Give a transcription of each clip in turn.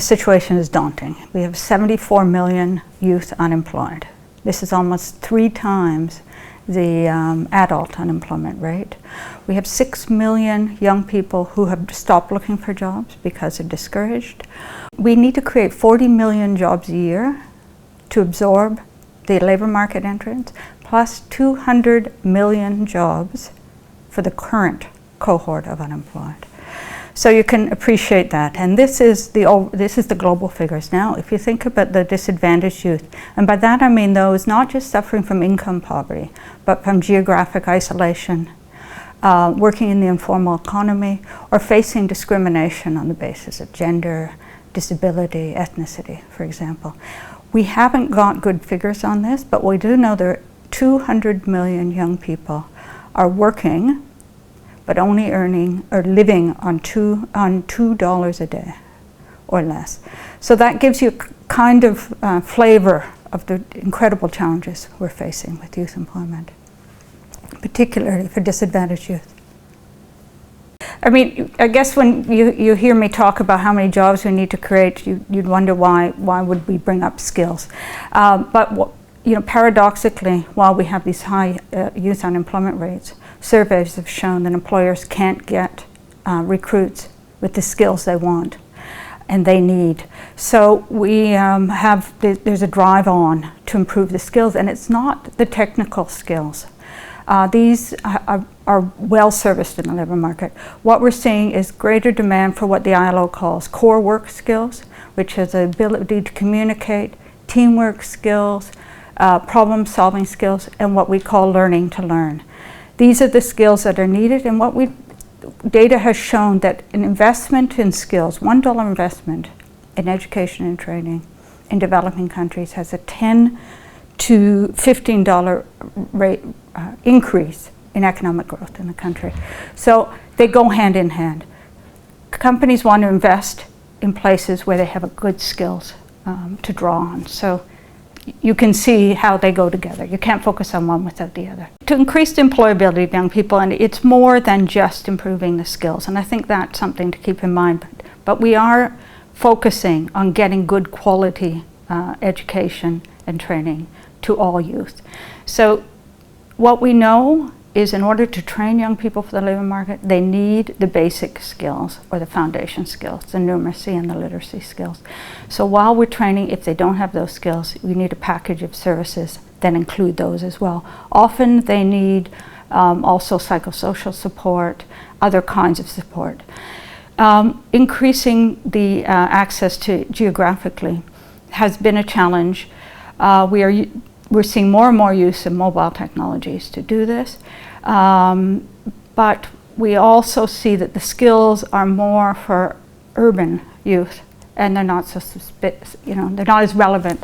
situation is daunting. We have 74 million youth unemployed. This is almost 3 times the adult unemployment rate. We have 6 million young people who have stopped looking for jobs because they're discouraged. We need to create 40 million jobs a year to absorb the labor market entrance, plus 200 million jobs for the current cohort of unemployed. So you can appreciate that, and this is the global figures. Now, if you think about the disadvantaged youth, and by that I mean those not just suffering from income poverty, but from geographic isolation, working in the informal economy, or facing discrimination on the basis of gender, disability, ethnicity, for example. We haven't got good figures on this, but we do know there are 200 million young people are working but only earning or living on $2 a day or less. So that gives you kind of flavor of the incredible challenges we're facing with youth employment, particularly for disadvantaged youth. I mean, I guess when you hear me talk about how many jobs we need to create, you'd wonder why would we bring up skills. But paradoxically, while we have these high youth unemployment rates, surveys have shown that employers can't get recruits with the skills they want and they need. So we there's a drive on to improve the skills, and it's not the technical skills. These are well serviced in the labor market. What we're seeing is greater demand for what the ILO calls core work skills, which is the ability to communicate, teamwork skills, problem-solving skills, and what we call learning to learn. These are the skills that are needed, and data has shown that an investment in skills, $1 investment in education and training in developing countries has a $10 to $15 rate increase in economic growth in the country. So they go hand in hand. Companies want to invest in places where they have a good skills to draw on. So you can see how they go together. You can't focus on one without the other. To increase the employability of young people, and it's more than just improving the skills, and I think that's something to keep in mind. But we are focusing on getting good quality education and training to all youth. So what we know is in order to train young people for the labor market, they need the basic skills or the foundation skills, the numeracy and the literacy skills. So while we're training, if they don't have those skills, we need a package of services that include those as well. Often they need also psychosocial support, other kinds of support. Increasing the access to geographically has been a challenge. We're seeing more and more use of mobile technologies to do this, but we also see that the skills are more for urban youth, and they're not they're not as relevant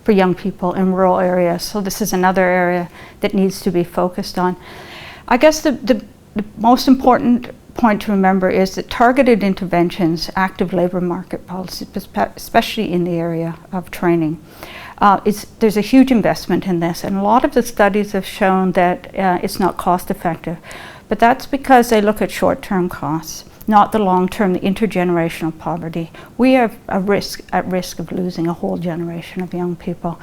for young people in rural areas. So this is another area that needs to be focused on. I guess the most important point to remember is that targeted interventions, active labor market policies, especially in the area of training, there's a huge investment in this, and a lot of the studies have shown that it's not cost effective. But that's because they look at short-term costs, not the long-term, the intergenerational poverty. We are at risk of losing a whole generation of young people.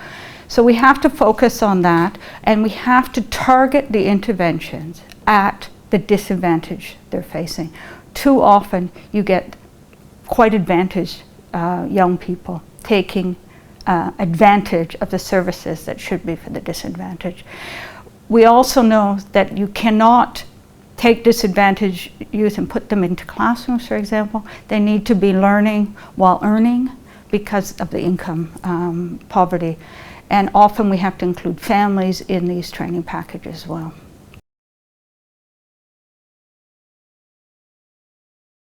So we have to focus on that, and we have to target the interventions at the disadvantage they're facing. Too often you get quite advantaged young people taking advantage of the services that should be for the disadvantaged. We also know that you cannot take disadvantaged youth and put them into classrooms, for example. They need to be learning while earning because of the income poverty. And often we have to include families in these training packages as well.